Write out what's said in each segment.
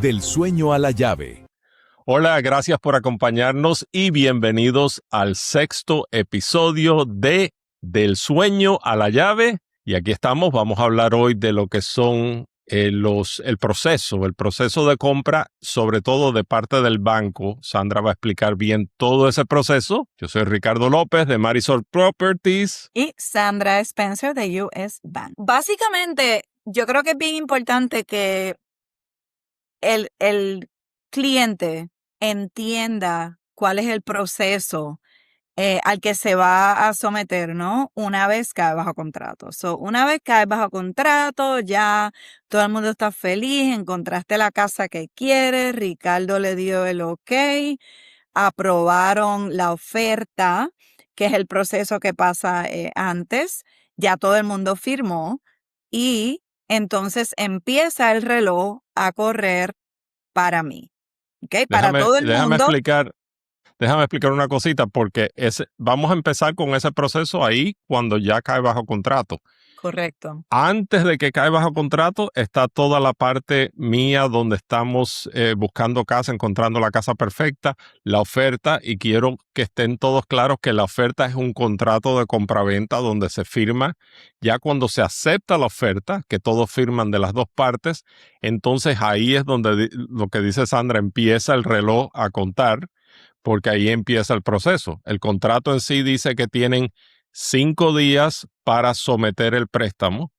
Del sueño a la llave. Hola, gracias por acompañarnos y bienvenidos al sexto episodio de Del sueño a la llave. Y aquí estamos, vamos a hablar hoy de lo que son el proceso de compra, sobre todo de parte del banco. Sandra va a explicar bien todo ese proceso. Yo soy Ricardo López de Marisol Properties. Y Sandra Spencer de US Bank. Básicamente, yo creo que es bien importante que el cliente entienda cuál es el proceso al que se va a someter, ¿no? Una vez cae bajo contrato. Una vez cae bajo contrato, ya todo el mundo está feliz, encontraste la casa que quieres, Ricardo le dio el ok, aprobaron la oferta, que es el proceso que pasa antes, ya todo el mundo firmó y entonces empieza el reloj a correr para mí, ¿ok? Para todo el mundo. Déjame explicar una cosita, porque vamos a empezar con ese proceso ahí cuando ya cae bajo contrato. Correcto. Antes de que cae bajo contrato está toda la parte mía donde estamos buscando casa, encontrando la casa perfecta, la oferta, y quiero que estén todos claros que la oferta es un contrato de compraventa donde se firma. Ya cuando se acepta la oferta, que todos firman de las dos partes, entonces ahí es donde lo que dice Sandra, empieza el reloj a contar, porque ahí empieza el proceso. El contrato en sí dice que tienen 5 días para someter el préstamo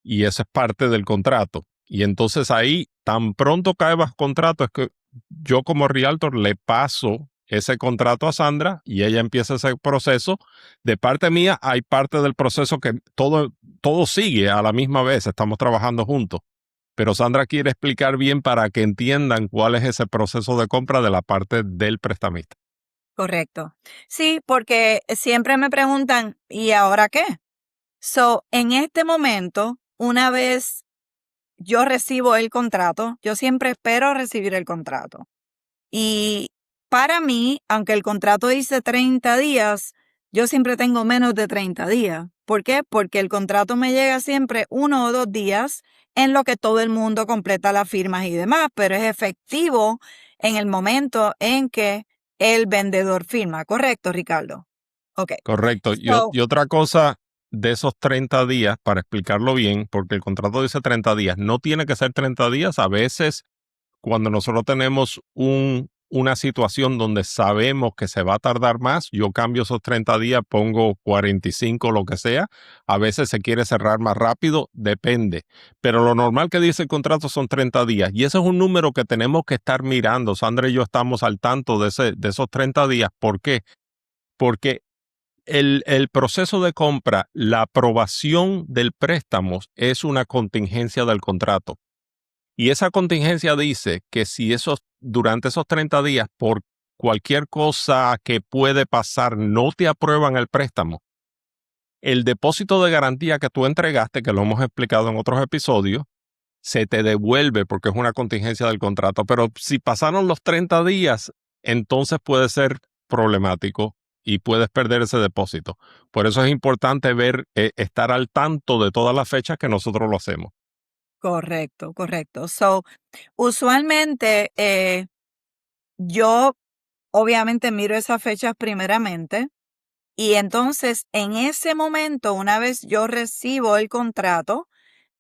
y esa es parte del contrato. Y entonces ahí, tan pronto cae bajo contrato, es que yo como realtor le paso ese contrato a Sandra y ella empieza ese proceso. De parte mía, hay parte del proceso que todo sigue a la misma vez, estamos trabajando juntos. Pero Sandra quiere explicar bien para que entiendan cuál es ese proceso de compra de la parte del prestamista. Correcto. Sí, porque siempre me preguntan, ¿y ahora qué? En este momento, una vez yo recibo el contrato, yo siempre espero recibir el contrato. Y para mí, aunque el contrato dice 30 días, yo siempre tengo menos de 30 días. ¿Por qué? Porque el contrato me llega siempre 1 o 2 días en lo que todo el mundo completa las firmas y demás, pero es efectivo en el momento en que el vendedor firma. ¿Correcto, Ricardo? Ok. Correcto. Y otra cosa de esos 30 días, para explicarlo bien, porque el contrato dice 30 días, no tiene que ser 30 días. A veces, cuando nosotros tenemos una situación donde sabemos que se va a tardar más, yo cambio esos 30 días, pongo 45, lo que sea. A veces se quiere cerrar más rápido, depende. Pero lo normal que dice el contrato son 30 días. Y ese es un número que tenemos que estar mirando. Sandra y yo estamos al tanto de esos 30 días. ¿Por qué? Porque el proceso de compra, la aprobación del préstamo es una contingencia del contrato. Y esa contingencia dice que si durante esos 30 días, por cualquier cosa que puede pasar, no te aprueban el préstamo, el depósito de garantía que tú entregaste, que lo hemos explicado en otros episodios, se te devuelve porque es una contingencia del contrato. Pero si pasaron los 30 días, entonces puede ser problemático y puedes perder ese depósito. Por eso es importante estar al tanto de todas las fechas que nosotros lo hacemos. Correcto. Usualmente yo obviamente miro esas fechas primeramente y entonces en ese momento, una vez yo recibo el contrato,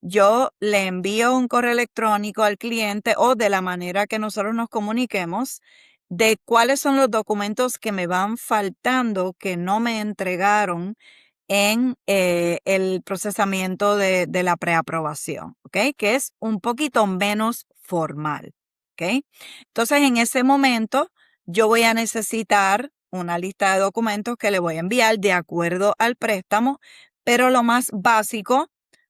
yo le envío un correo electrónico al cliente o de la manera que nosotros nos comuniquemos de cuáles son los documentos que me van faltando que no me entregaron en el procesamiento de la preaprobación, ¿ok? Que es un poquito menos formal, ¿ok? Entonces, en ese momento, yo voy a necesitar una lista de documentos que le voy a enviar de acuerdo al préstamo, pero lo más básico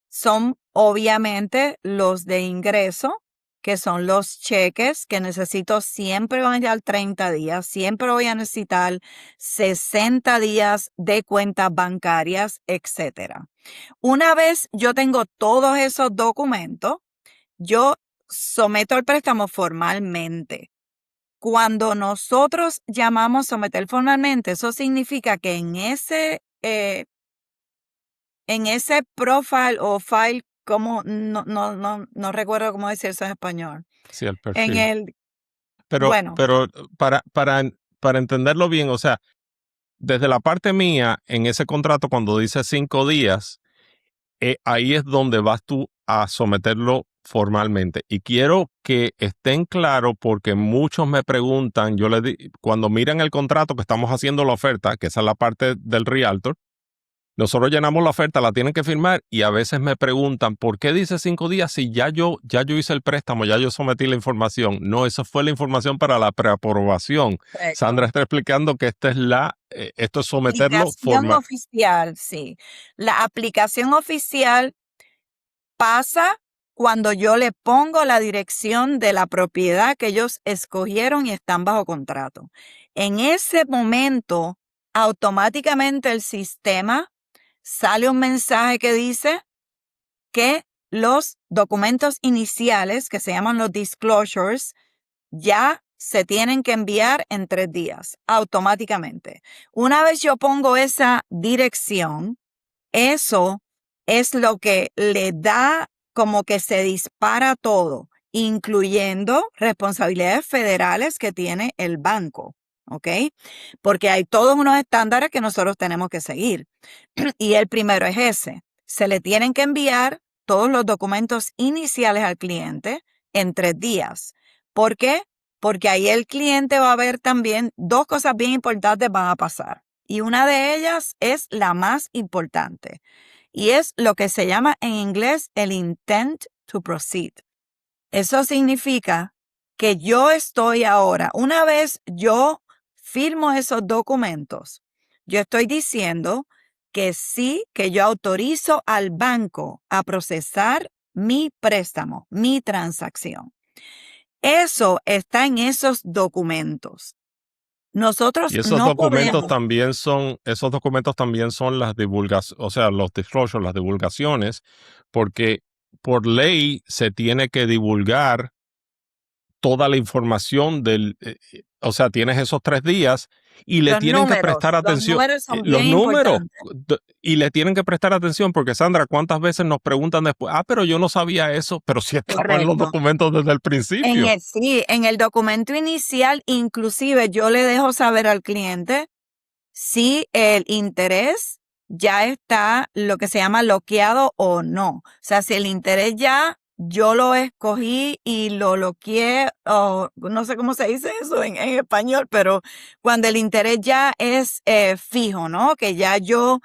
son obviamente los de ingreso, que son los cheques que necesito, siempre van a llevar 30 días, siempre voy a necesitar 60 días de cuentas bancarias, etc. Una vez yo tengo todos esos documentos, yo someto el préstamo formalmente. Cuando nosotros llamamos someter formalmente, eso significa que en ese profile o file no recuerdo cómo decir eso en español. Sí, el En perfil. el, Pero, bueno, pero para entenderlo bien, o sea, desde la parte mía, en ese contrato, cuando dice 5 días, ahí es donde vas tú a someterlo formalmente. Y quiero que estén claros porque muchos me preguntan, cuando miran el contrato que estamos haciendo la oferta, que esa es la parte del realtor, nosotros llenamos la oferta, la tienen que firmar y a veces me preguntan, ¿por qué dice 5 días si ya yo hice el préstamo, ya yo sometí la información? No, esa fue la información para la preaprobación. correcto. Sandra está explicando que esto es someterlo Aplicación formal. oficial, sí. La aplicación oficial pasa cuando yo le pongo la dirección de la propiedad que ellos escogieron y están bajo contrato. En ese momento, automáticamente el sistema sale un mensaje que dice que los documentos iniciales, que se llaman los disclosures, ya se tienen que enviar en 3 días, automáticamente. Una vez yo pongo esa dirección, eso es lo que le da como que se dispara todo, incluyendo responsabilidades federales que tiene el banco, ¿ok? Porque hay todos unos estándares que nosotros tenemos que seguir. Y el primero es ese. Se le tienen que enviar todos los documentos iniciales al cliente en 3 días. ¿Por qué? Porque ahí el cliente va a ver también dos cosas bien importantes van a pasar. Y una de ellas es la más importante. Y es lo que se llama en inglés el intent to proceed. Eso significa que yo estoy ahora, una vez yo firmo esos documentos, yo estoy diciendo que sí, que yo autorizo al banco a procesar mi préstamo, mi transacción. Eso está en esos documentos. Nosotros Y no podemos. esos documentos también son las divulgaciones, o sea, los disclosures, las divulgaciones, porque por ley se tiene que divulgar toda la información o sea, tienes esos 3 días y le tienen que prestar Los atención, números son los bien números, importantes. y le tienen que prestar atención porque Sandra, ¿cuántas veces nos preguntan después? Pero yo no sabía eso, pero sí estaba en los Correcto. documentos desde el principio. Sí, en el documento inicial, inclusive yo le dejo saber al cliente si el interés ya está lo que se llama bloqueado o no. O sea, si el interés ya yo lo escogí y lo bloqueé, o no sé cómo se dice eso en español, pero cuando el interés ya es fijo, ¿no? Que ya yo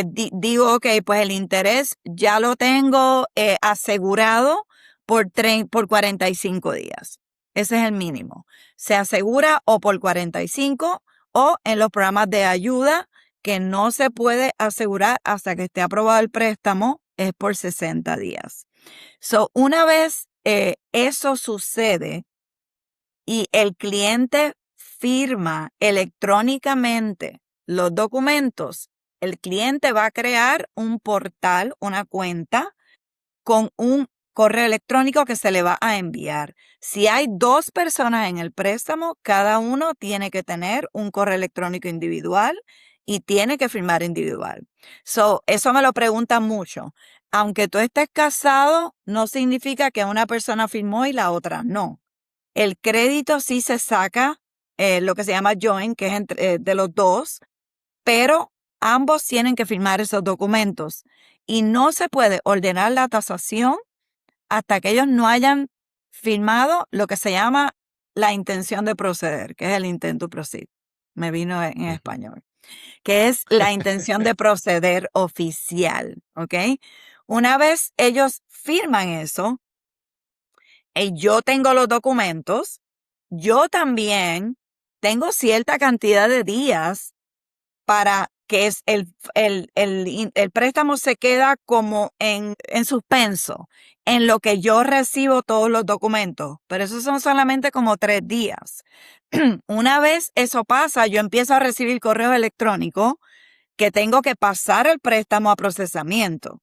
digo, ok, pues el interés ya lo tengo asegurado por 45 días. Ese es el mínimo. Se asegura o por 45 o en los programas de ayuda que no se puede asegurar hasta que esté aprobado el préstamo, es por 60 días. So, una vez eso sucede y el cliente firma electrónicamente los documentos, el cliente va a crear un portal, una cuenta con un correo electrónico que se le va a enviar. Si hay 2 personas en el préstamo, cada uno tiene que tener un correo electrónico individual y tiene que firmar individual. Eso me lo preguntan mucho. Aunque tú estés casado, no significa que una persona firmó y la otra no. El crédito sí se saca, lo que se llama joint, que es de los dos, pero ambos tienen que firmar esos documentos y no se puede ordenar la tasación hasta que ellos no hayan firmado lo que se llama la intención de proceder, que es el intent to proceed. Me vino en Ujú. español, que es la intención de proceder oficial, ¿ok? Una vez ellos firman eso, y yo tengo los documentos, yo también tengo cierta cantidad de días para que el préstamo se queda como en suspenso, en lo que yo recibo todos los documentos, pero esos son solamente como 3 días. Una vez eso pasa, yo empiezo a recibir correos electrónicos que tengo que pasar el préstamo a procesamiento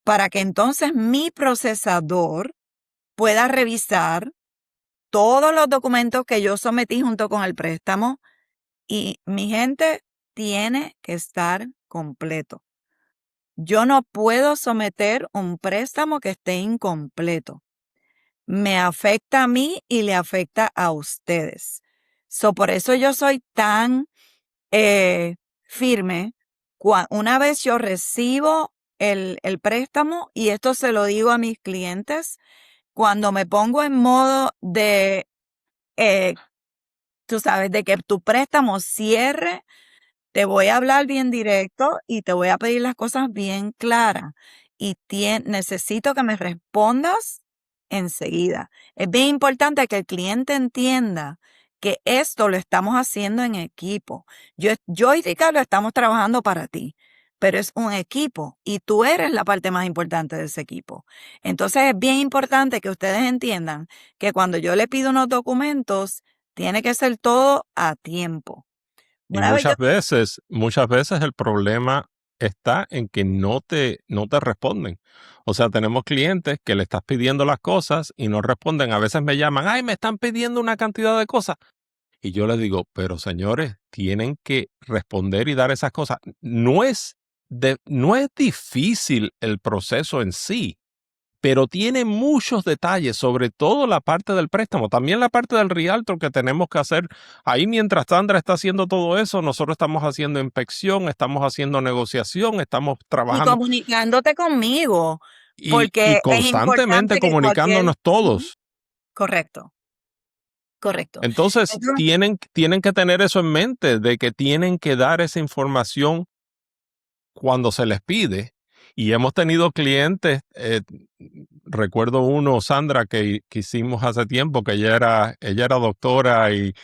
para que entonces mi procesador pueda revisar todos los documentos que yo sometí junto con el préstamo y mi gente tiene que estar completo. Yo no puedo someter un préstamo que esté incompleto. Me afecta a mí y le afecta a ustedes. Por eso yo soy tan firme. Una vez yo recibo el préstamo, y esto se lo digo a mis clientes, cuando me pongo en modo de, eh, tú sabes, de que tu préstamo cierre, te voy a hablar bien directo y te voy a pedir las cosas bien claras. Y necesito que me respondas enseguida. Es bien importante que el cliente entienda que esto lo estamos haciendo en equipo. Yo y Ricardo estamos trabajando para ti, pero es un equipo y tú eres la parte más importante de ese equipo. Entonces es bien importante que ustedes entiendan que cuando yo le pido unos documentos, tiene que ser todo a tiempo. Y Una vez yo muchas veces el problema está en que no te responden. O sea, tenemos clientes que le estás pidiendo las cosas y no responden. A veces me llaman, ay, me están pidiendo una cantidad de cosas. Y yo les digo, pero señores, tienen que responder y dar esas cosas. No es difícil el proceso en sí, pero tiene muchos detalles, sobre todo la parte del préstamo, también la parte del realtor que tenemos que hacer. Ahí mientras Sandra está haciendo todo eso, nosotros estamos haciendo inspección, estamos haciendo negociación, estamos y trabajando comunicándote conmigo, y porque es constantemente importante que cualquier... comunicándonos Ujú. todos. Correcto, correcto. Entonces, Entonces, tienen que tener eso en mente, de que tienen que dar esa información cuando se les pide. Y hemos tenido clientes, recuerdo uno, Sandra, que hicimos hace tiempo, que ella era doctora y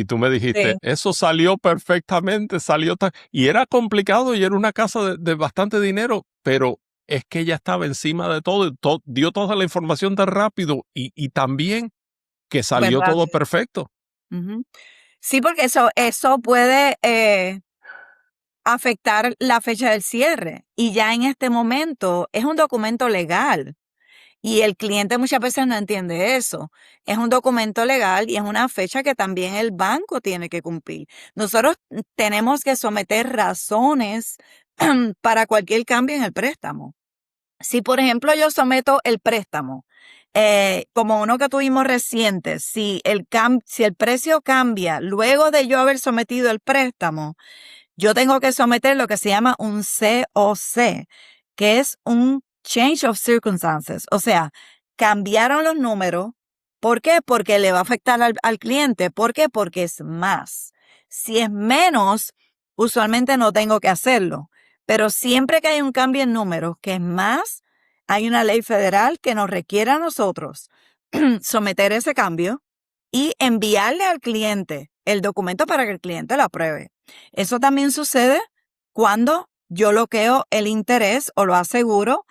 tú me dijiste, sí, eso salió perfectamente, y era complicado y era una casa de bastante dinero, pero es que ella estaba encima de todo, dio toda la información tan rápido y también que pues salió todo rápido. perfecto. Ujú. Sí, porque eso puede afectar la fecha del cierre. Y ya en este momento es un documento legal. Y el cliente muchas veces no entiende eso. Es un documento legal y es una fecha que también el banco tiene que cumplir. Nosotros tenemos que someter razones para cualquier cambio en el préstamo. Si, por ejemplo, yo someto el préstamo, como uno que tuvimos reciente, si el precio cambia luego de yo haber sometido el préstamo, yo tengo que someter lo que se llama un COC, que es un Change of Circumstances. O sea, cambiaron los números. ¿Por qué? Porque le va a afectar al cliente. ¿Por qué? Porque es más. Si es menos, usualmente no tengo que hacerlo. Pero siempre que hay un cambio en números que es más, hay una ley federal que nos requiere a nosotros someter ese cambio y enviarle al cliente el documento para que el cliente lo apruebe. Eso también sucede cuando yo bloqueo el interés o lo aseguro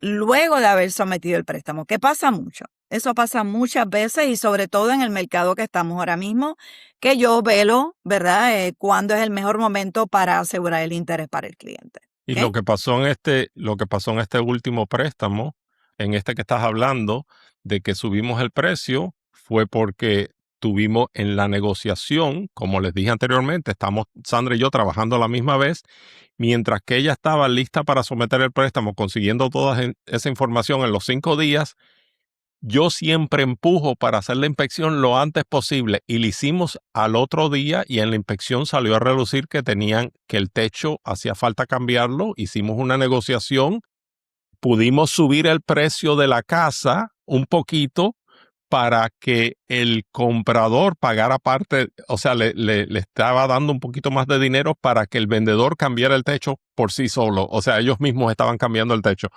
luego de haber sometido el préstamo, que pasa mucho. Eso pasa muchas veces y sobre todo en el mercado que estamos ahora mismo, que yo velo, ¿verdad? Cuándo es el mejor momento para asegurar el interés para el cliente. Y ¿Ok? lo que pasó en este último préstamo, en este que estás hablando, de que subimos el precio, fue porque tuvimos en la negociación, como les dije anteriormente, estamos Sandra y yo trabajando a la misma vez, mientras que ella estaba lista para someter el préstamo, consiguiendo toda esa información en los 5 días. Yo siempre empujo para hacer la inspección lo antes posible y la hicimos al otro día y en la inspección salió a relucir que el techo hacía falta cambiarlo. Hicimos una negociación, pudimos subir el precio de la casa un poquito para que el comprador pagara parte, o sea, le estaba dando un poquito más de dinero para que el vendedor cambiara el techo por sí solo. O sea, ellos mismos estaban cambiando el techo.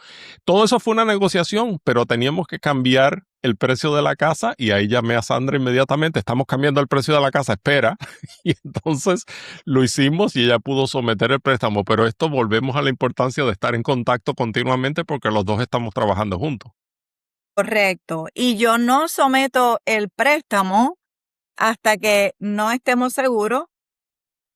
Todo eso fue una negociación, pero teníamos que cambiar el precio de la casa y ahí llamé a Sandra inmediatamente, estamos cambiando el precio de la casa, espera. Y entonces lo hicimos y ella pudo someter el préstamo, pero esto volvemos a la importancia de estar en contacto continuamente porque los dos estamos trabajando juntos. Correcto. Y yo no someto el préstamo hasta que no estemos seguros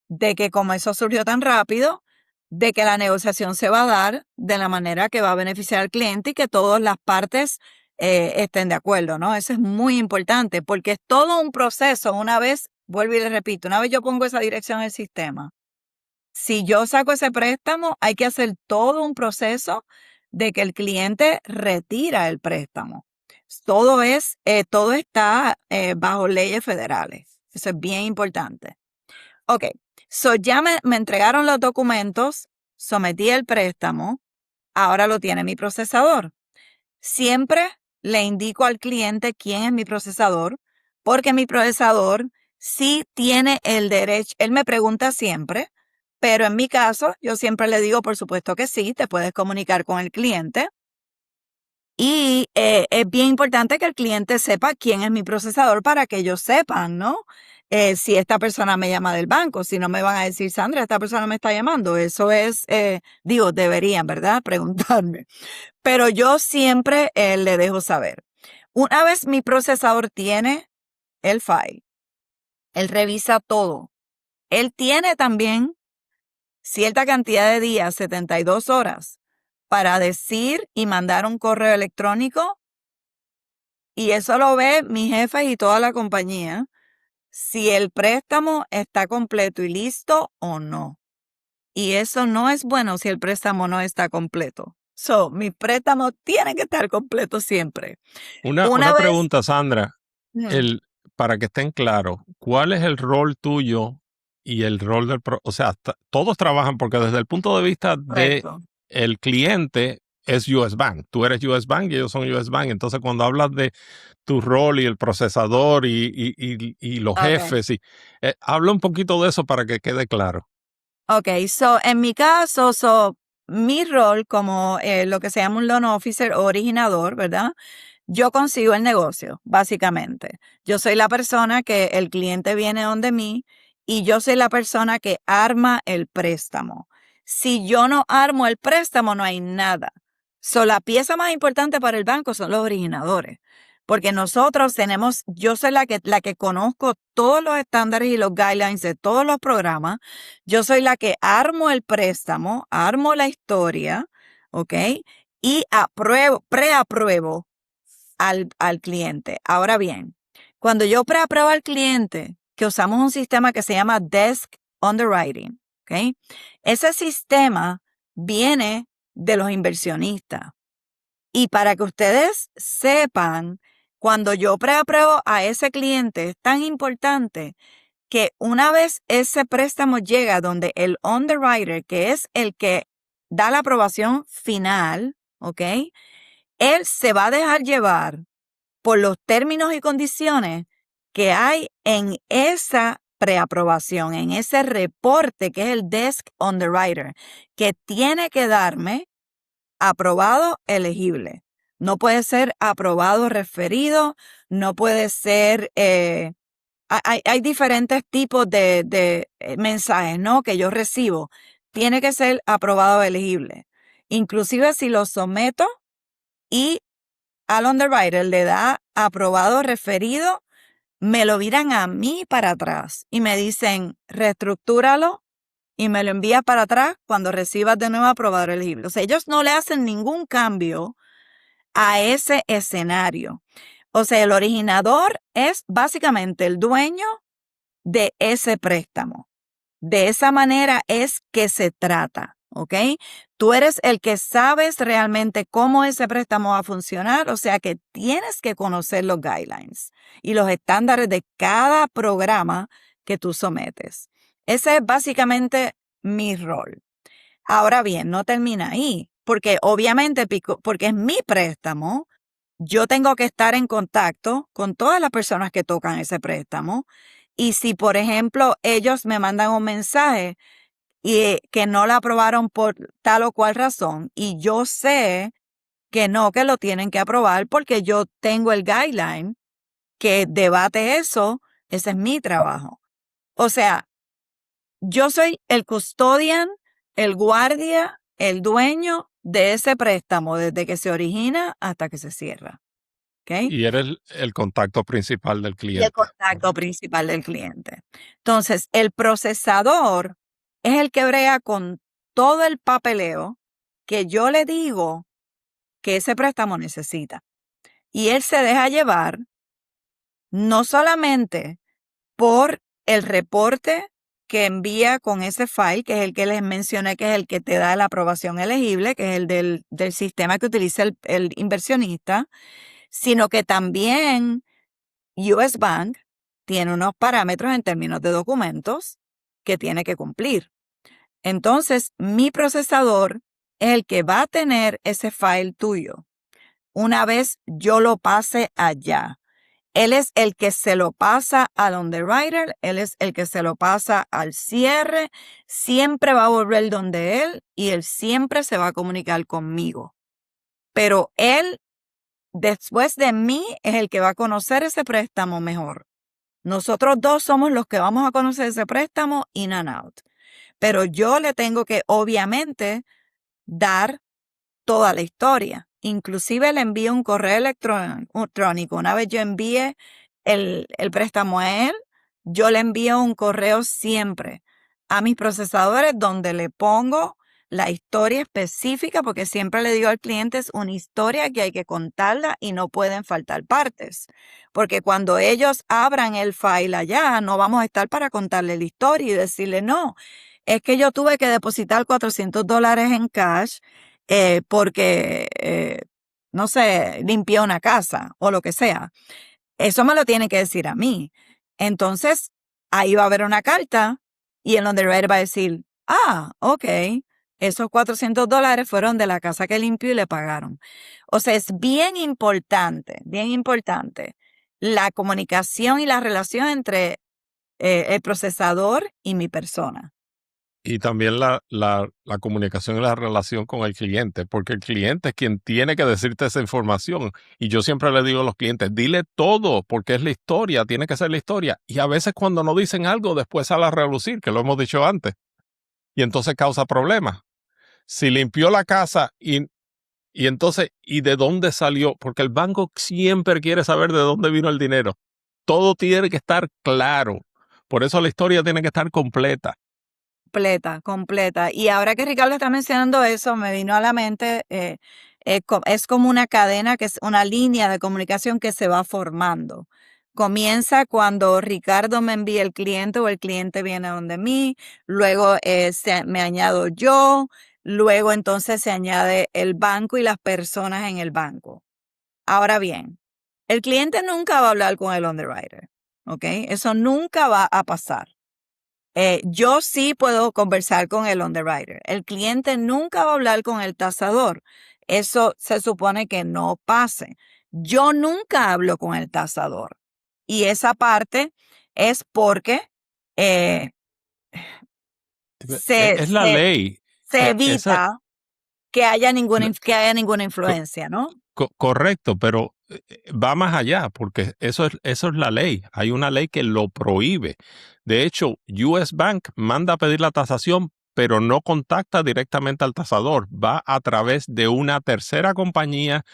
de que como eso surgió tan rápido, de que la negociación se va a dar de la manera que va a beneficiar al cliente y que todas las partes estén de acuerdo, ¿no? Eso es muy importante porque es todo un proceso. Una vez, vuelvo y le repito, una vez yo pongo esa dirección en el sistema, si yo saco ese préstamo, hay que hacer todo un proceso de que el cliente retira el préstamo. Todo está bajo leyes federales. Eso es bien importante. Ok, so ya me entregaron los documentos, sometí el préstamo, ahora lo tiene mi procesador. Siempre le indico al cliente quién es mi procesador, porque mi procesador sí tiene el derecho, él me pregunta siempre, pero en mi caso yo siempre le digo, por supuesto que sí, te puedes comunicar con el cliente. Y es bien importante que el cliente sepa quién es mi procesador para que ellos sepan, ¿no? Si esta persona me llama del banco, si no me van a decir, Sandra, esta persona me está llamando. Eso es, deberían, ¿verdad? Preguntarme. Pero yo siempre le dejo saber. Una vez mi procesador tiene el file, él revisa todo. Él tiene también cierta cantidad de días, 72 horas, para decir y mandar un correo electrónico. Y eso lo ve mi jefe y toda la compañía, si el préstamo está completo y listo o no. Y eso no es bueno si el préstamo no está completo. So, mi préstamo tiene que estar completo siempre. Una Una vez, pregunta, Sandra, Ujú, para que estén claros, ¿cuál es el rol tuyo y el rol o sea, todos trabajan porque desde el punto de vista de correcto. el cliente es US Bank. Tú eres US Bank y ellos son US Bank. Entonces, cuando hablas de tu rol y el procesador y los Okay. jefes, habla un poquito de eso para que quede claro. Okay, so en mi caso, mi rol como lo que se llama un loan officer o originador, ¿verdad? Yo consigo el negocio, básicamente. Yo soy la persona que el cliente viene donde mí y yo soy la persona que arma el préstamo. Si yo no armo el préstamo, no hay nada. So, la pieza más importante para el banco son los originadores, porque yo soy la que conozco todos los estándares y los guidelines de todos los programas. Yo soy la que armo el préstamo, armo la historia, ¿ok? Y preapruebo al cliente. Ahora bien, cuando yo preapruebo al cliente, que usamos un sistema que se llama Desk Underwriting, ¿ok? Ese sistema viene de los inversionistas. Y para que ustedes sepan, cuando yo preapruebo a ese cliente, es tan importante que una vez ese préstamo llega donde el underwriter, que es el que da la aprobación final, ¿ok? Él se va a dejar llevar por los términos y condiciones que hay en esa preaprobación, en ese reporte que es el Desk Underwriter, que tiene que darme aprobado elegible. No puede ser aprobado referido, no puede ser, hay diferentes tipos de mensajes, ¿no? Que yo recibo. Tiene que ser aprobado elegible. Inclusive si lo someto y al underwriter le da aprobado referido, me lo viran a mí para atrás y me dicen, reestructúralo y me lo envía para atrás cuando recibas de nuevo aprobado elegible. O sea, ellos no le hacen ningún cambio a ese escenario. O sea, el originador es básicamente el dueño de ese préstamo. De esa manera es que se trata, ¿ok? Tú eres el que sabes realmente cómo ese préstamo va a funcionar, o sea que tienes que conocer los guidelines y los estándares de cada programa que tú sometes. Ese es básicamente mi rol. Ahora bien, no termina ahí, porque obviamente, porque es mi préstamo, yo tengo que estar en contacto con todas las personas que tocan ese préstamo. Y si, por ejemplo, ellos me mandan un mensaje y que no la aprobaron por tal o cual razón, y yo sé que no, que lo tienen que aprobar porque yo tengo el guideline que debate eso, ese es mi trabajo. O sea, yo soy el custodian, el guardia, el dueño de ese préstamo desde que se origina hasta que se cierra. ¿Ok? Y eres el contacto principal del Y el cliente. contacto principal del cliente. Entonces, el procesador es el que brega con todo el papeleo que yo le digo que ese préstamo necesita. Y él se deja llevar no solamente por el reporte que envía con ese file, que es el que les mencioné, que es el que te da la aprobación elegible, que es el del sistema que utiliza el inversionista, sino que también US Bank tiene unos parámetros en términos de documentos que tiene que cumplir. Entonces, mi procesador es el que va a tener ese file tuyo una vez yo lo pase allá. Él es el que se lo pasa al underwriter, él es el que se lo pasa al cierre, siempre va a volver donde él y él siempre se va a comunicar conmigo. Pero él, después de mí, es el que va a conocer ese préstamo mejor. Nosotros dos somos los que vamos a conocer ese préstamo in and out. Pero yo le tengo que, obviamente, dar toda la historia. Inclusive le envío un correo electrónico. Una vez yo envíe el préstamo a él, yo le envío un correo siempre a mis procesadores donde le pongo la historia específica, porque siempre le digo al cliente es una historia que hay que contarla y no pueden faltar partes. Porque cuando ellos abran el file allá, no vamos a estar para contarle la historia y decirle, no, es que yo tuve que depositar $400 en cash porque, no sé, limpié una casa o lo que sea. Eso me lo tiene que decir a mí. Entonces, ahí va a haber una carta y el underwriter va a decir, ok, esos $400 fueron de la casa que limpió y le pagaron. O sea, es bien importante la comunicación y la relación entre el procesador y mi persona. Y también la comunicación y la relación con el cliente, porque el cliente es quien tiene que decirte esa información. Y yo siempre le digo a los clientes, dile todo, porque es la historia, tiene que ser la historia. Y a veces cuando no dicen algo, después sale a relucir, que lo hemos dicho antes. Y entonces causa problemas. Si limpió la casa y entonces, ¿y de dónde salió? Porque el banco siempre quiere saber de dónde vino el dinero. Todo tiene que estar claro. Por eso la historia tiene que estar completa. Completa. Y ahora que Ricardo está mencionando eso, me vino a la mente, es como una cadena, que es una línea de comunicación que se va formando. Comienza cuando Ricardo me envía el cliente o el cliente viene donde mí, luego me añado yo, luego entonces se añade el banco y las personas en el banco. Ahora bien, el cliente nunca va a hablar con el underwriter, ¿ok? Eso nunca va a pasar. Yo sí puedo conversar con el underwriter. El cliente nunca va a hablar con el tasador. Eso se supone que no pase. Yo nunca hablo con el tasador. Y esa parte es porque Es la ley. se evita que haya ninguna influencia, ¿no? Correcto, pero va más allá, porque eso es la ley. Hay una ley que lo prohíbe. De hecho, US Bank manda a pedir la tasación, pero no contacta directamente al tasador. Va a través de una tercera compañía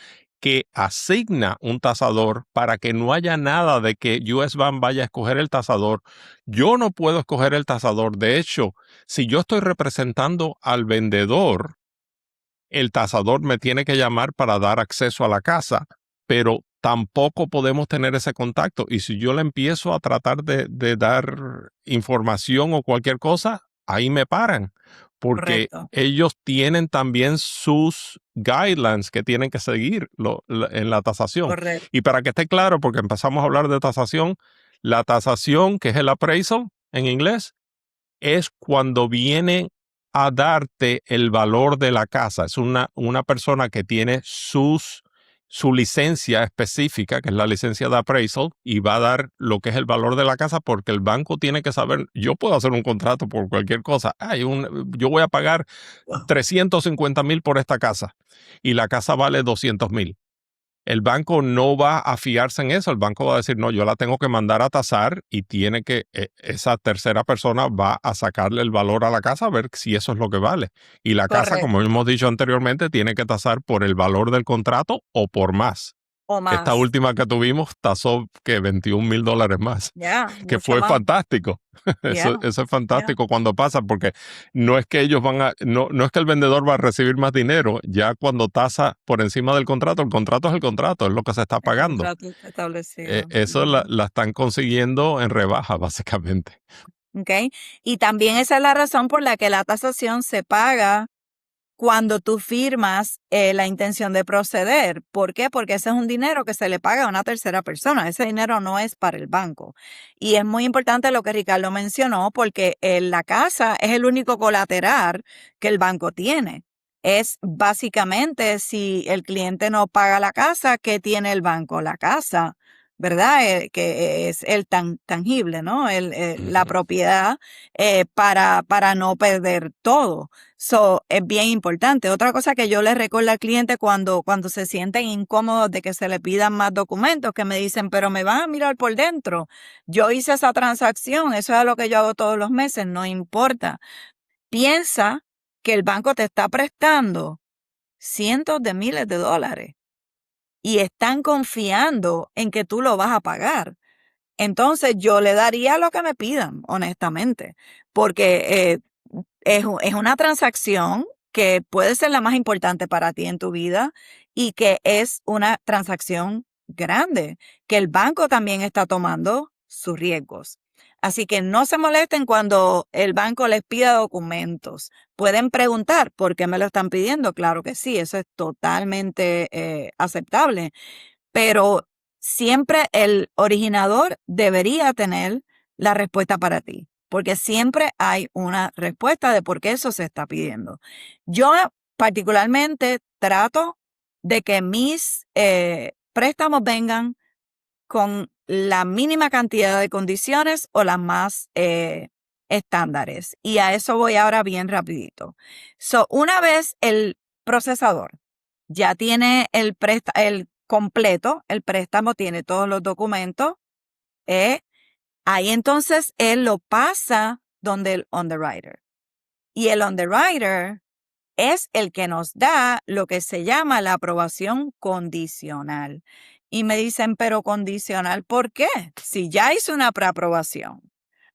que asigna un tasador para que no haya nada de que US Bank vaya a escoger el tasador. Yo no puedo escoger el tasador. De hecho, si yo estoy representando al vendedor, el tasador me tiene que llamar para dar acceso a la casa, pero tampoco podemos tener ese contacto. Y si yo le empiezo a tratar de dar información o cualquier cosa, ahí me paran, porque Correcto. ellos tienen también sus guidelines que tienen que seguir en la tasación. Correcto. Y para que esté claro, porque empezamos a hablar de tasación, la tasación, que es el appraisal en inglés, es cuando viene a darte el valor de la casa. Es una persona que tiene su licencia específica, que es la licencia de appraisal, y va a dar lo que es el valor de la casa, porque el banco tiene que saber, yo puedo hacer un contrato por cualquier cosa. Yo voy a pagar $350,000 por esta casa y la casa vale $200,000. El banco no va a fiarse en eso. El banco va a decir, no, yo la tengo que mandar a tasar y tiene que, esa tercera persona va a sacarle el valor a la casa a ver si eso es lo que vale. Y la casa, como hemos dicho anteriormente, tiene que tasar por el valor del contrato o por más. O más. Esta última que tuvimos tasó que $21,000 más, que fue más. Fantástico. Eso es fantástico cuando pasa, porque no es que ellos no es que el vendedor va a recibir más dinero. Ya cuando tasa por encima del contrato, el contrato es el contrato, es lo que se está pagando. El contrato establecido. Eso la están consiguiendo en rebaja, básicamente. ¿ok? Y también esa es la razón por la que la tasación se paga cuando tú firmas la intención de proceder. ¿Por qué? Porque ese es un dinero que se le paga a una tercera persona. Ese dinero no es para el banco. Y es muy importante lo que Ricardo mencionó, porque la casa es el único colateral que el banco tiene. Es básicamente si el cliente no paga la casa, ¿qué tiene el banco? La casa, ¿verdad? Que es el tangible, ¿no? La Ujú. propiedad para no perder todo. So, es bien importante. Otra cosa que yo le recuerdo al cliente cuando se sienten incómodos de que se le pidan más documentos, que me dicen, pero me van a mirar por dentro. Yo hice esa transacción, eso es lo que yo hago todos los meses, no importa. Piensa que el banco te está prestando cientos de miles de dólares y están confiando en que tú lo vas a pagar. Entonces yo le daría lo que me pidan, honestamente, porque es una transacción que puede ser la más importante para ti en tu vida y que es una transacción grande, que el banco también está tomando sus riesgos. Así que no se molesten cuando el banco les pida documentos. Pueden preguntar por qué me lo están pidiendo. Claro que sí, eso es totalmente aceptable, pero siempre el originador debería tener la respuesta para ti, porque siempre hay una respuesta de por qué eso se está pidiendo. Yo particularmente trato de que mis préstamos vengan con la mínima cantidad de condiciones o las más estándares. Y a eso voy ahora bien rapidito. So, una vez el procesador ya tiene el completo, el préstamo tiene todos los documentos, eh, ahí entonces él lo pasa donde el underwriter. Y el underwriter es el que nos da lo que se llama la aprobación condicional. Y me dicen, pero condicional, ¿por qué? Si ya hice una preaprobación,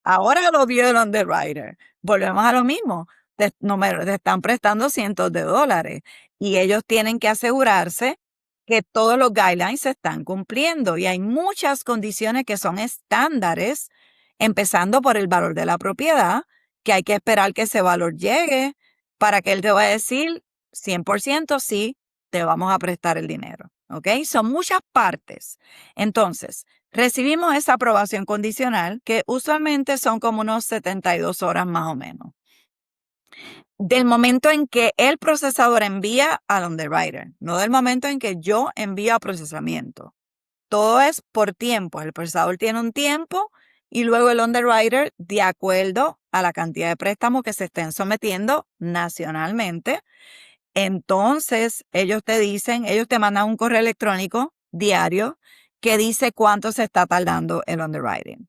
ahora lo vio el underwriter. Volvemos a lo mismo. Te están prestando cientos de dólares y ellos tienen que asegurarse que todos los guidelines se están cumpliendo. Y hay muchas condiciones que son estándares, empezando por el valor de la propiedad, que hay que esperar que ese valor llegue para que él te va a decir 100% sí, te vamos a prestar el dinero. ¿Ok? Son muchas partes. Entonces, recibimos esa aprobación condicional, que usualmente son como unos 72 horas más o menos. Del momento en que el procesador envía al underwriter, no del momento en que yo envío a procesamiento. Todo es por tiempo. El procesador tiene un tiempo y luego el underwriter, de acuerdo a la cantidad de préstamos que se estén sometiendo nacionalmente, entonces ellos te mandan un correo electrónico diario que dice cuánto se está tardando el underwriting.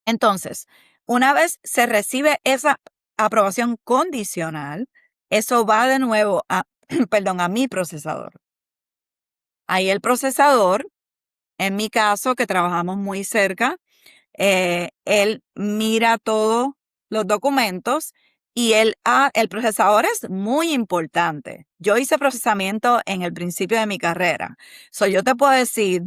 Entonces, una vez se recibe esa aprobación condicional, eso va de nuevo a mi procesador. Ahí el procesador, en mi caso, que trabajamos muy cerca, él mira todos los documentos y el procesador es muy importante. Yo hice procesamiento en el principio de mi carrera. Yo te puedo decir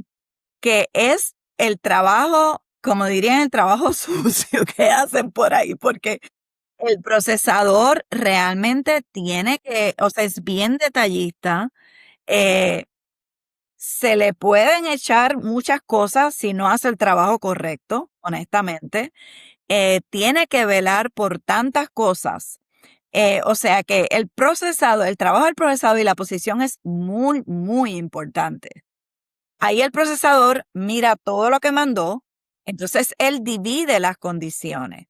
que es el trabajo, como dirían, el trabajo sucio que hacen por ahí, porque el procesador realmente es bien detallista. eh, Se le pueden echar muchas cosas si no hace el trabajo correcto, honestamente. Tiene que velar por tantas cosas. O sea que el trabajo del procesador y la posición es muy, muy importante. Ahí el procesador mira todo lo que mandó, entonces él divide las condiciones.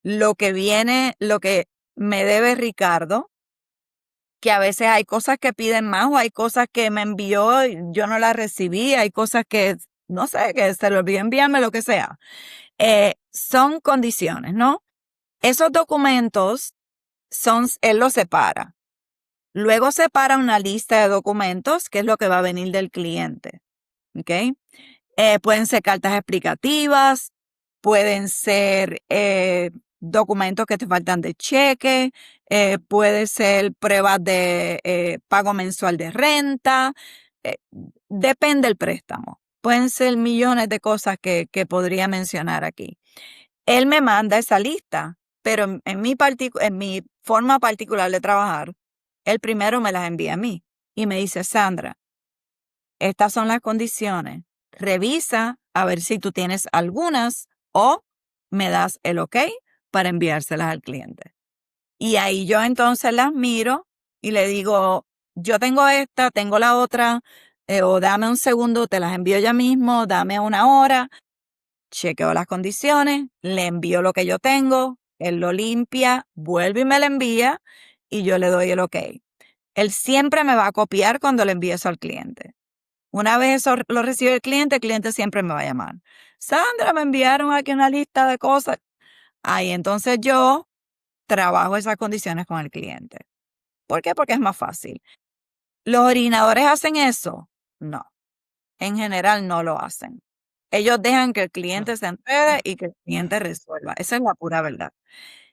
Lo que me debe Ricardo, que a veces hay cosas que piden más o hay cosas que me envió y yo no las recibí, hay cosas que, no sé, que se le olvidó enviarme, lo que sea. Son condiciones, ¿no? Esos documentos él los separa. Luego separa una lista de documentos, que es lo que va a venir del cliente. ¿Ok? Pueden ser cartas explicativas, pueden ser documentos que te faltan de cheque, puede ser pruebas de pago mensual de renta, eh, depende del préstamo. Pueden ser millones de cosas que podría mencionar aquí. Él me manda esa lista, pero en mi forma particular de trabajar, él primero me las envía a mí y me dice, Sandra, estas son las condiciones. Revisa a ver si tú tienes algunas o me das el ok para enviárselas al cliente. Y ahí yo entonces las miro y le digo, yo tengo esta, tengo la otra, o dame un segundo, te las envío ya mismo, dame una hora, chequeo las condiciones, le envío lo que yo tengo, él lo limpia, vuelve y me lo envía y yo le doy el ok. Él siempre me va a copiar cuando le envíe eso al cliente. Una vez eso lo recibe el cliente siempre me va a llamar. Sandra, me enviaron aquí una lista de cosas. Ahí entonces yo trabajo esas condiciones con el cliente. ¿Por qué? Porque es más fácil. ¿Los orinadores hacen eso? No, en general no lo hacen. Ellos dejan que el cliente se enrede y que el cliente resuelva. Esa es la pura verdad.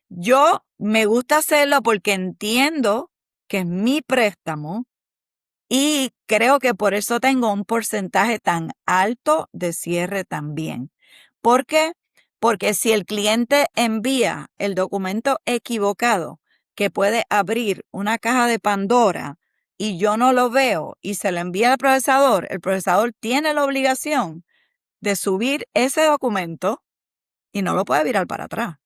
Yo me gusta hacerlo porque entiendo que es mi préstamo y creo que por eso tengo un porcentaje tan alto de cierre también. ¿Por qué? Porque si el cliente envía el documento equivocado, que puede abrir una caja de Pandora y yo no lo veo y se lo envía al procesador, el procesador tiene la obligación de subir ese documento y no lo puede virar para atrás.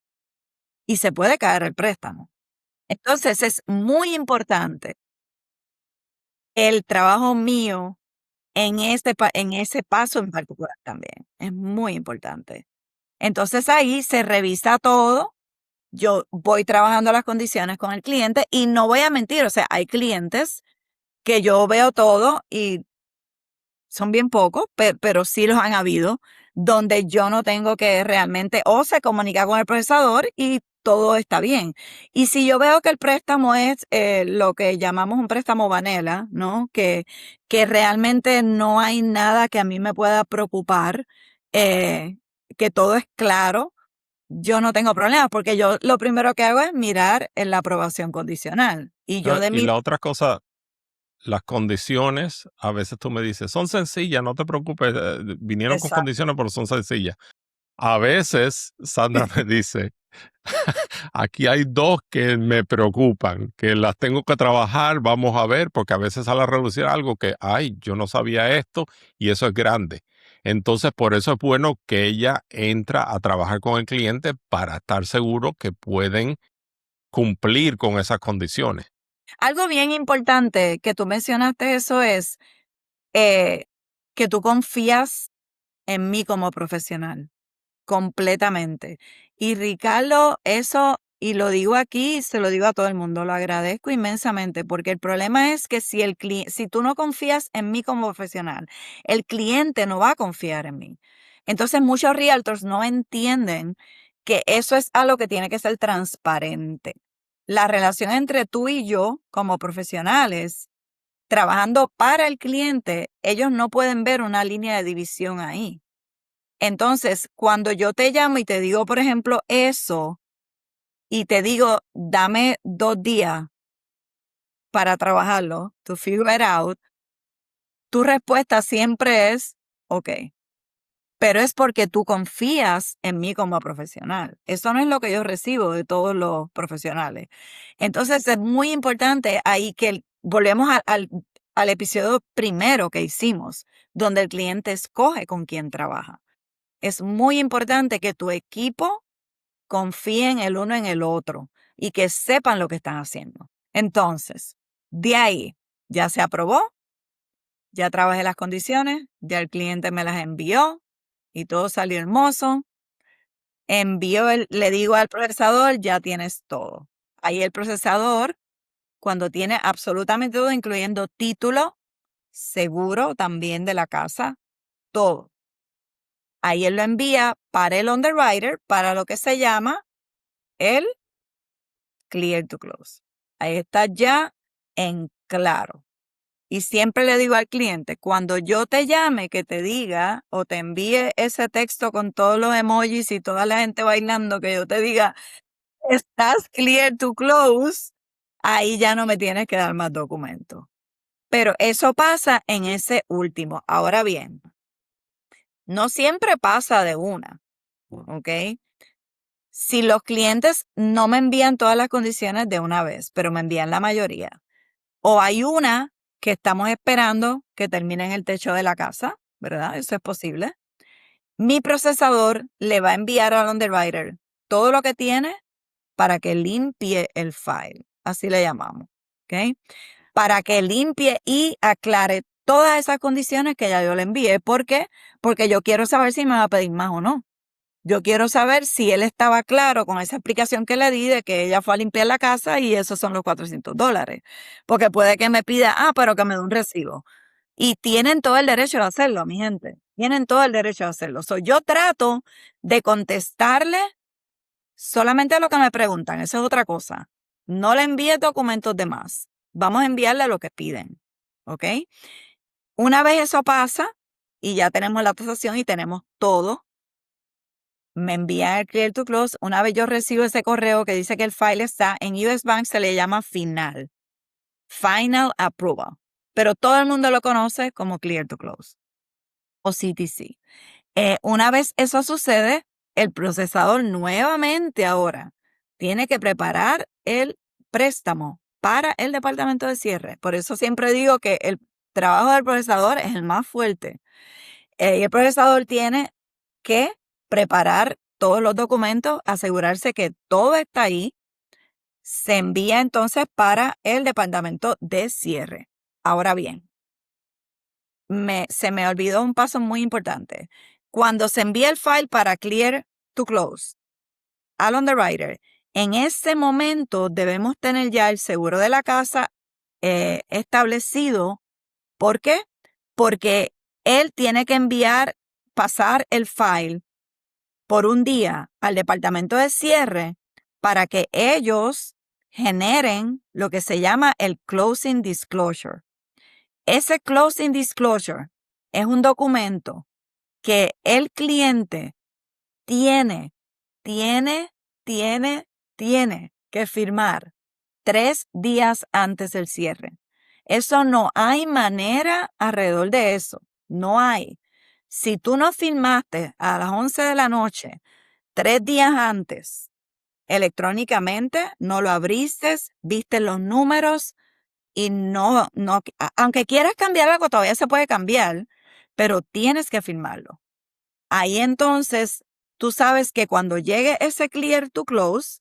Y se puede caer el préstamo. Entonces es muy importante el trabajo mío en ese paso en particular también. Es muy importante. Entonces ahí se revisa todo. Yo voy trabajando las condiciones con el cliente y no voy a mentir, o sea, hay clientes que yo veo todo y son bien pocos, pero sí los han habido, donde yo no tengo que realmente o se comunica con el procesador y todo está bien. Y si yo veo que el préstamo es lo que llamamos un préstamo vanilla, ¿no? Que realmente no hay nada que a mí me pueda preocupar, que todo es claro, yo no tengo problemas porque yo lo primero que hago es mirar en la aprobación condicional. Y yo de Y mi... la otra cosa, las condiciones, a veces tú me dices, son sencillas, no te preocupes, vinieron con Exacto. condiciones, pero son sencillas. A veces Sandra me dice, aquí hay dos que me preocupan, que las tengo que trabajar, vamos a ver, porque a veces sale a relucir algo que, ay, yo no sabía esto y eso es grande. Entonces, por eso es bueno que ella entra a trabajar con el cliente para estar seguro que pueden cumplir con esas condiciones. Algo bien importante que tú mencionaste eso es eh, que tú confías en mí como profesional, completamente. Y Ricardo, eso, y lo digo aquí, se lo digo a todo el mundo, lo agradezco inmensamente, porque el problema es que si tú no confías en mí como profesional, el cliente no va a confiar en mí. Entonces muchos realtors no entienden que eso es algo que tiene que ser transparente. La relación entre tú y yo como profesionales trabajando para el cliente, ellos no pueden ver una línea de división ahí. Entonces, cuando yo te llamo y te digo, por ejemplo, eso, y te digo, dame 2 días para trabajarlo, to figure it out, tu respuesta siempre es, ok, pero es porque tú confías en mí como profesional. Eso no es lo que yo recibo de todos los profesionales. Entonces, es muy importante ahí que volvemos al episodio primero que hicimos, donde el cliente escoge con quién trabaja. Es muy importante que tu equipo confíen el uno en el otro y que sepan lo que están haciendo. Entonces, de ahí, ya se aprobó, ya trabajé las condiciones, ya el cliente me las envió y todo salió hermoso. Le digo al procesador, ya tienes todo. Ahí el procesador, cuando tiene absolutamente todo, incluyendo título, seguro también de la casa, todo. Ahí él lo envía para el underwriter, para lo que se llama el clear to close. Ahí está ya en claro. Y siempre le digo al cliente, cuando yo te llame, que te diga o te envíe ese texto con todos los emojis y toda la gente bailando, que yo te diga, estás clear to close, ahí ya no me tienes que dar más documentos. Pero eso pasa en ese último. Ahora bien, no siempre pasa de una, ¿ok? Si los clientes no me envían todas las condiciones de una vez, pero me envían la mayoría, o hay una que estamos esperando que termine en el techo de la casa, ¿verdad? Eso es posible. Mi procesador le va a enviar al underwriter todo lo que tiene para que limpie el file, así le llamamos, ¿ok? Para que limpie y aclare todas esas condiciones que ya yo le envié. ¿Por qué? Porque yo quiero saber si me va a pedir más o no. Yo quiero saber si él estaba claro con esa explicación que le di de que ella fue a limpiar la casa y esos son los $400. Porque puede que me pida, pero que me dé un recibo. Y tienen todo el derecho de hacerlo, mi gente. Tienen todo el derecho de hacerlo. Yo trato de contestarle solamente a lo que me preguntan. Eso es otra cosa. No le envíes documentos de más. Vamos a enviarle lo que piden. ¿Ok? Una vez eso pasa y ya tenemos la tasación y tenemos todo, me envían el Clear to Close. Una vez yo recibo ese correo que dice que el file está en US Bank, se le llama final. Final Approval. Pero todo el mundo lo conoce como Clear to Close o CTC. Una vez eso sucede, el procesador nuevamente ahora tiene que preparar el préstamo para el departamento de cierre. Por eso siempre digo que el trabajo del procesador es el más fuerte. Y el procesador tiene que preparar todos los documentos, asegurarse que todo está ahí. Se envía entonces para el departamento de cierre. Ahora bien, se me olvidó un paso muy importante. Cuando se envía el file para Clear to Close al underwriter, en ese momento debemos tener ya el seguro de la casa establecido. ¿Por qué? Porque él tiene que pasar el file por un día al departamento de cierre para que ellos generen lo que se llama el Closing Disclosure. Ese Closing Disclosure es un documento que el cliente tiene que firmar 3 días antes del cierre. Eso no hay manera alrededor de eso. No hay. Si tú no firmaste a las 11 de la noche, 3 días antes, electrónicamente, no lo abriste, viste los números y aunque quieras cambiar algo, todavía se puede cambiar, pero tienes que firmarlo. Ahí entonces, tú sabes que cuando llegue ese Clear to Close,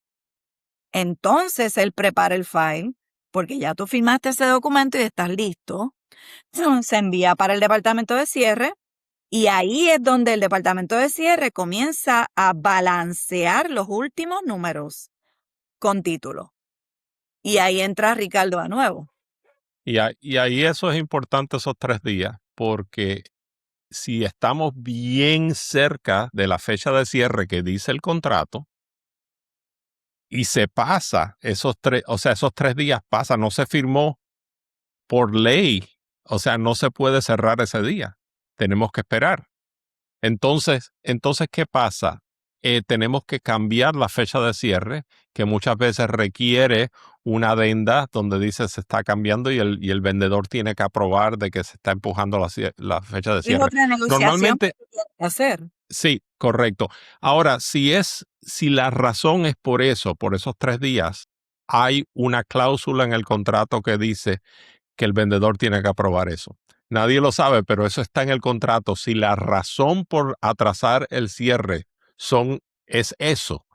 entonces él prepara el file, porque ya tú firmaste ese documento y estás listo. Se envía para el departamento de cierre y ahí es donde el departamento de cierre comienza a balancear los últimos números con título. Y ahí entra Ricardo de nuevo. Y ahí eso es importante esos 3 días, porque si estamos bien cerca de la fecha de cierre que dice el contrato y se pasa esos 3 días pasa, no se firmó por ley, o sea, no se puede cerrar ese día. Tenemos que esperar. Entonces, ¿qué pasa? Tenemos que cambiar la fecha de cierre, que muchas veces requiere una adenda donde dice se está cambiando y el vendedor tiene que aprobar de que se está empujando la fecha de Es cierre. otra negociación Normalmente, que tienes que hacer. sí, correcto. Ahora, si la razón es por esos 3 días, hay una cláusula en el contrato que dice que el vendedor tiene que aprobar eso. Nadie lo sabe, pero eso está en el contrato. Si la razón por atrasar el cierre es eso,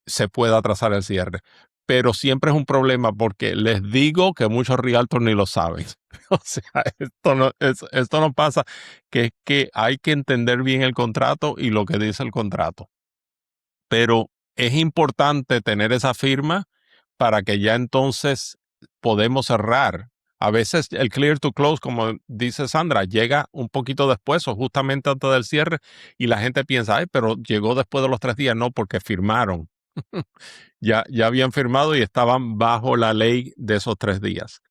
se puede atrasar el cierre. Pero siempre es un problema porque les digo que muchos realtors ni lo saben. O sea, esto no pasa, que es que hay que entender bien el contrato y lo que dice el contrato. Pero es importante tener esa firma para que ya entonces podemos cerrar. A veces el Clear to Close, como dice Sandra, llega un poquito después o justamente antes del cierre y la gente piensa, pero llegó después de los 3 días. No, porque firmaron. Ya habían firmado y estaban bajo la ley de esos 3 días.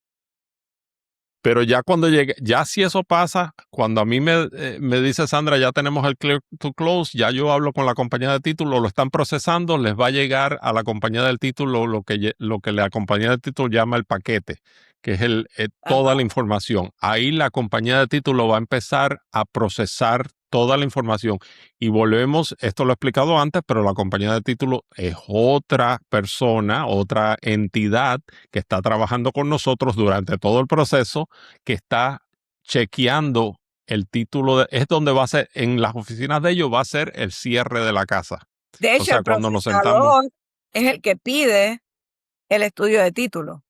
Pero ya cuando llegue, ya si eso pasa, cuando a mí me dice Sandra, ya tenemos el Clear to Close, ya yo hablo con la compañía de título, lo están procesando, les va a llegar a la compañía del título lo que la compañía de título llama el paquete, que es toda la información. Ahí la compañía de título va a empezar a procesar toda la información. Y volvemos, esto lo he explicado antes, pero la compañía de título es otra persona, otra entidad que está trabajando con nosotros durante todo el proceso, que está chequeando el título, es donde va a ser, en las oficinas de ellos va a ser el cierre de la casa. De O hecho, sea, el cuando nos sentamos. procesador es el que pide el estudio de título.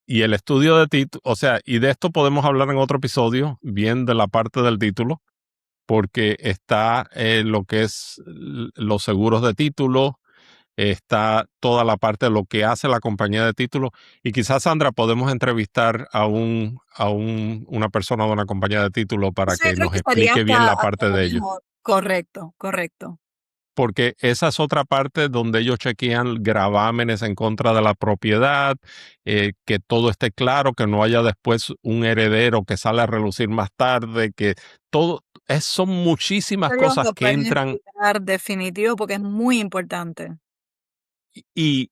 Y el estudio de título, o sea, y de esto podemos hablar en otro episodio, bien de la parte del título, porque está lo que es los seguros de título, está toda la parte de lo que hace la compañía de título. Y quizás, Sandra, podemos entrevistar a una persona de una compañía de título para Eso yo que creo nos que sería explique bien la hasta parte de ellos. mejor. Correcto, correcto. Porque esa es otra parte donde ellos chequean gravámenes en contra de la propiedad, que todo esté claro, que no haya después un heredero que sale a relucir más tarde, que todo, son muchísimas Ellos cosas lo que pueden entran explicar definitivo porque es muy importante. y,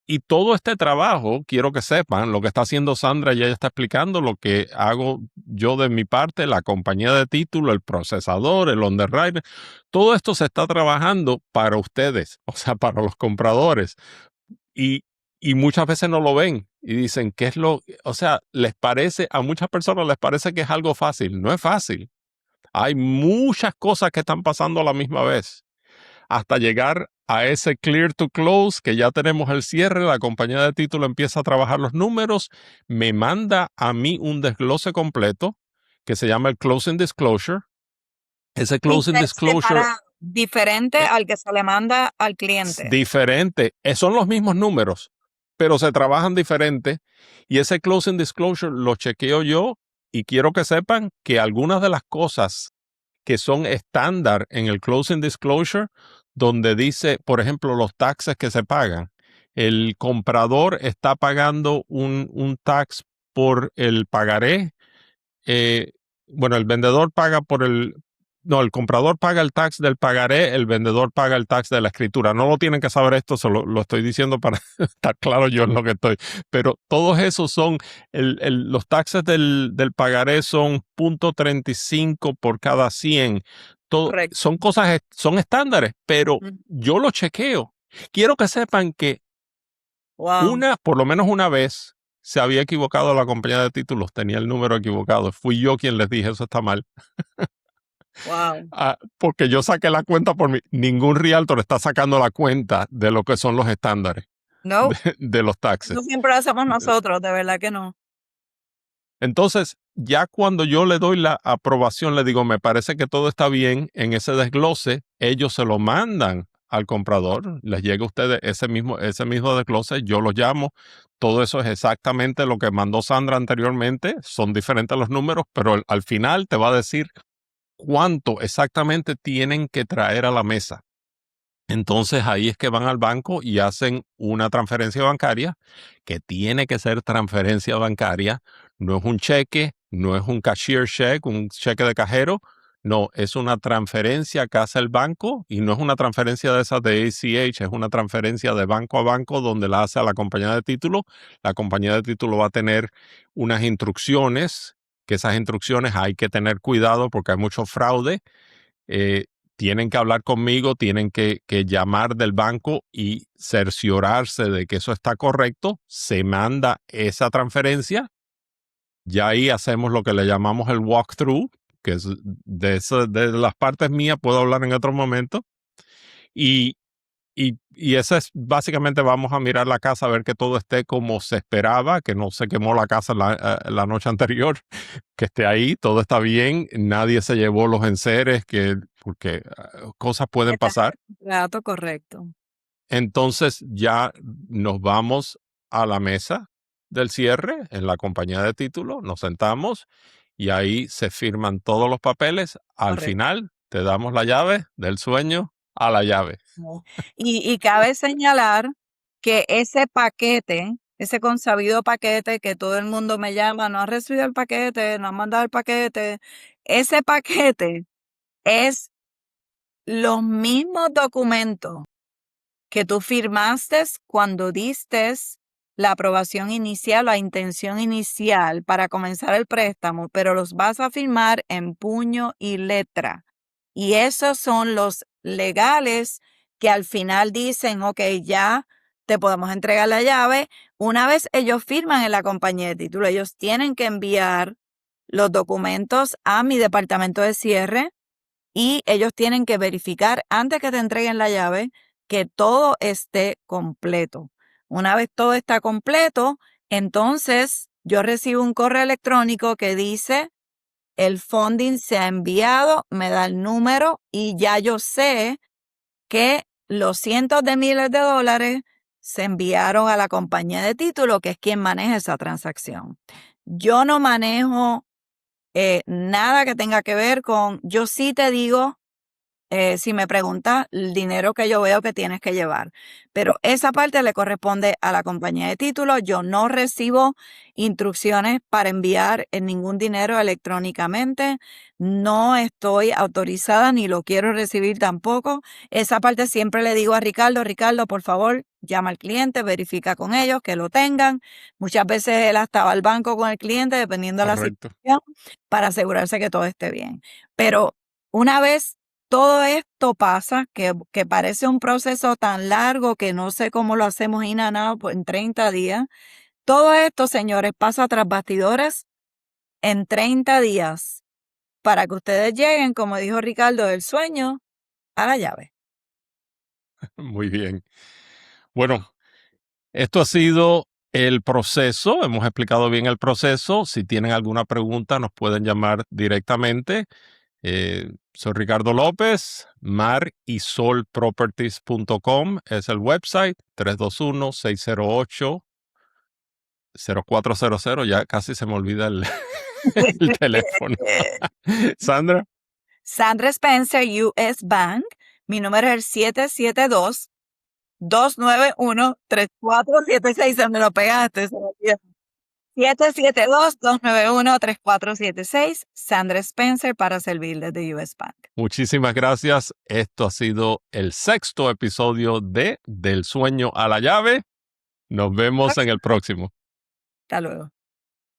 y todo este trabajo, quiero que sepan, lo que está haciendo Sandra, y ella está explicando lo que hago yo de mi parte, la compañía de título, el procesador, el underwriter, todo esto se está trabajando para ustedes, o sea, para los compradores. Y, y muchas veces no lo ven y dicen, ¿qué es lo? O sea, a muchas personas les parece que es algo fácil. No es fácil. Hay muchas cosas que están pasando a la misma vez. Hasta llegar a ese clear to close, que ya tenemos el cierre, la compañía de título empieza a trabajar los números, me manda a mí un desglose completo que se llama el closing disclosure. Ese closing disclosure Separado, diferente al que se le manda al es cliente. diferente. Son los mismos números, pero se trabajan diferente. Y ese closing disclosure lo chequeo yo y quiero que sepan que algunas de las cosas que son estándar en el closing disclosure, donde dice, por ejemplo, los taxes que se pagan. El comprador está pagando un tax por el pagaré. eh, bueno, el vendedor paga no, el comprador paga el tax del pagaré, el vendedor paga el tax de la escritura. No lo tienen que saber esto, solo lo estoy diciendo para estar claro yo en lo que estoy. Pero todos esos son, los taxes del pagaré son 0.35 por cada 100. Correcto. Son cosas, son estándares, pero yo lo chequeo. Quiero que sepan que Wow, por lo menos una vez, se había equivocado la compañía de títulos, tenía el número equivocado. Fui yo quien les dije, eso está mal. wow. Porque yo saqué la cuenta por mí. Ningún realtor está sacando la cuenta de lo que son los estándares No, de los taxes. eso siempre lo hacemos nosotros, de verdad que no. Entonces, ya cuando yo le doy la aprobación, le digo, me parece que todo está bien en ese desglose, ellos se lo mandan al comprador, les llega a ustedes ese mismo desglose, yo lo llamo, todo eso es exactamente lo que mandó Sandra anteriormente, son diferentes los números, pero al final te va a decir cuánto exactamente tienen que traer a la mesa. Entonces ahí es que van al banco y hacen una transferencia bancaria, que tiene que ser transferencia bancaria, no es un cheque, no es un cashier check, un cheque de cajero, no, es una transferencia que hace el banco y no es una transferencia de esas de ACH, es una transferencia de banco a banco donde la hace a la compañía de título. La compañía de título va a tener unas instrucciones, que esas instrucciones hay que tener cuidado porque hay mucho fraude. eh, Tienen que hablar conmigo, tienen que llamar del banco y cerciorarse de que eso está correcto. Se manda esa transferencia. Ya ahí hacemos lo que le llamamos el walkthrough, que es de las partes mías, puedo hablar en otro momento. Y, y ese es básicamente, vamos a mirar la casa a ver que todo esté como se esperaba, que no se quemó la casa la noche anterior, que esté ahí, todo está bien, nadie se llevó los enseres, porque cosas pueden Está pasar. el trato correcto. Entonces ya nos vamos a la mesa del cierre en la compañía de título, nos sentamos y ahí se firman todos los papeles. Al Correcto. final te damos la llave del sueño a la llave. Y cabe señalar que ese paquete, ese consabido paquete que todo el mundo me llama, no ha recibido el paquete, no ha mandado el paquete, ese paquete es los mismos documentos que tú firmaste cuando diste la aprobación inicial, la intención inicial para comenzar el préstamo, pero los vas a firmar en puño y letra. Y esos son los legales que al final dicen, ok, ya te podemos entregar la llave. Una vez ellos firman en la compañía de título, ellos tienen que enviar los documentos a mi departamento de cierre y ellos tienen que verificar antes que te entreguen la llave que todo esté completo. Una vez todo está completo, entonces yo recibo un correo electrónico que dice el funding se ha enviado, me da el número y ya yo sé que los cientos de miles de dólares se enviaron a la compañía de título, que es quien maneja esa transacción. Yo no manejo nada que tenga que ver con, yo sí te digo, si me preguntas, el dinero que yo veo que tienes que llevar. Pero esa parte le corresponde a la compañía de títulos. Yo no recibo instrucciones para enviar ningún dinero electrónicamente. No estoy autorizada ni lo quiero recibir tampoco. Esa parte siempre le digo a Ricardo, por favor, llama al cliente, verifica con ellos que lo tengan. Muchas veces él hasta va al banco con el cliente, dependiendo de la Correcto. situación, para asegurarse que todo esté bien. Pero una vez todo esto pasa, que parece un proceso tan largo que no sé cómo lo hacemos en 30 días. Todo esto, señores, pasa tras bastidores en 30 días para que ustedes lleguen, como dijo Ricardo, del sueño a la llave. Muy bien. Bueno, esto ha sido el proceso. Hemos explicado bien el proceso. Si tienen alguna pregunta, nos pueden llamar directamente. Soy Ricardo López. marisolproperties.com es el website. 321-608-0400. Ya casi se me olvida el teléfono. Sandra. Sandra Spencer, US Bank. Mi número es el 772-291-3476. Se me lo pegaste. 772-291-3476. Sandra Spencer para servirles de US Bank. Muchísimas gracias. Esto ha sido el 6º episodio de Del Sueño a la Llave. Nos vemos en el próximo. Hasta luego.